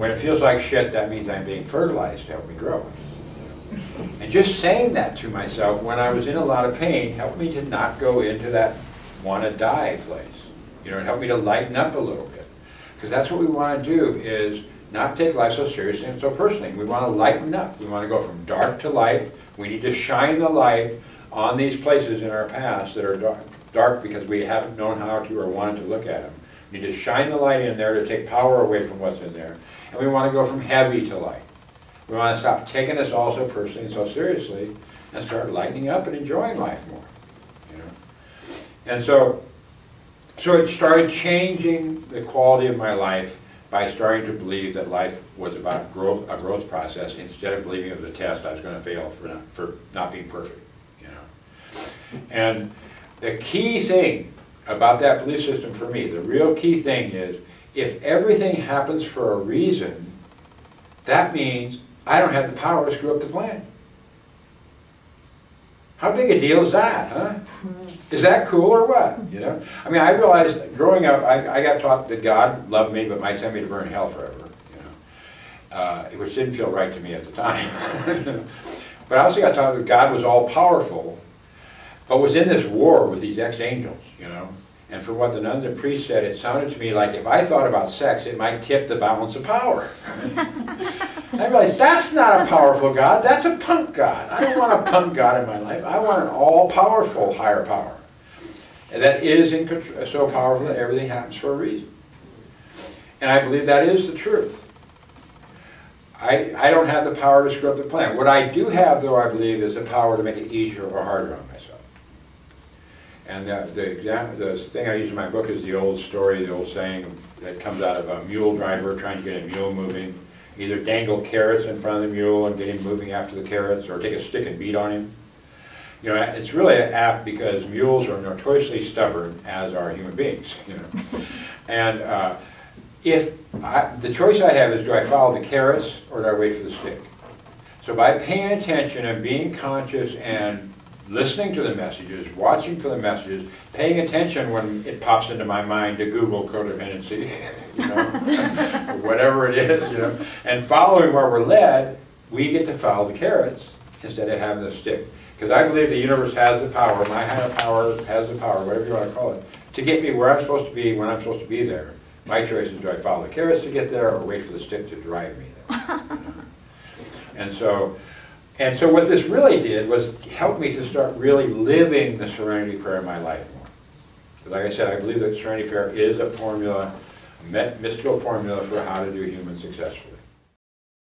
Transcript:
When it feels like shit, that means I'm being fertilized to help me grow. And just saying that to myself when I was in a lot of pain helped me to not go into that want to die place. You know, it helped me to lighten up a little bit. Because that's what we want to do, is not take life so seriously and so personally. We want to lighten up. We want to go from dark to light. We need to shine the light on these places in our past that are dark because we haven't known how to or wanted to look at them. We need to shine the light in there to take power away from what's in there. And we want to go from heavy to light. We want to stop taking this all so personally and so seriously and start lightening up and enjoying life more. You know? And so it started changing the quality of my life by starting to believe that life was about growth, a growth process, instead of believing it was a test I was going to fail for not being perfect. You know? And the key thing about that belief system for me, the real key thing is, if everything happens for a reason, that means I don't have the power to screw up the plan. How big a deal is that, huh? Is that cool or what? You know? I mean, I realized that growing up, I got taught that God loved me but might send me to burn in hell forever, you know? Which didn't feel right to me at the time. But I also got taught that God was all-powerful, but was in this war with these ex-angels, you know? And from what the nuns and priests said, it sounded to me like if I thought about sex, it might tip the balance of power. I realized that's not a powerful God, that's a punk God. I don't want a punk God in my life. I want an all-powerful higher power. And that is in control, so powerful that everything happens for a reason. And I believe that is the truth. I don't have the power to screw up the plan. What I do have, though, I believe, is the power to make it easier or harder on myself. And the thing I use in my book is the old story, the old saying that comes out of a mule driver trying to get a mule moving. Either dangle carrots in front of the mule and get him moving after the carrots, or take a stick and beat on him. You know, it's really apt because mules are notoriously stubborn, as are human beings. You know, and the choice I have is, do I follow the carrots or do I wait for the stick? So by paying attention and being conscious and listening to the messages, watching for the messages, paying attention when it pops into my mind to Google codependency, you know, or whatever it is, you know, and following where we're led, we get to follow the carrots instead of having the stick. Because I believe the universe has the power, my higher power has the power, whatever you want to call it, to get me where I'm supposed to be when I'm supposed to be there. My choice is, do I follow the carrots to get there or wait for the stick to drive me there? You know? And so what this really did was help me to start really living the serenity prayer in my life more. Because like I said, I believe that serenity prayer is a formula, a mystical formula for how to do human successfully.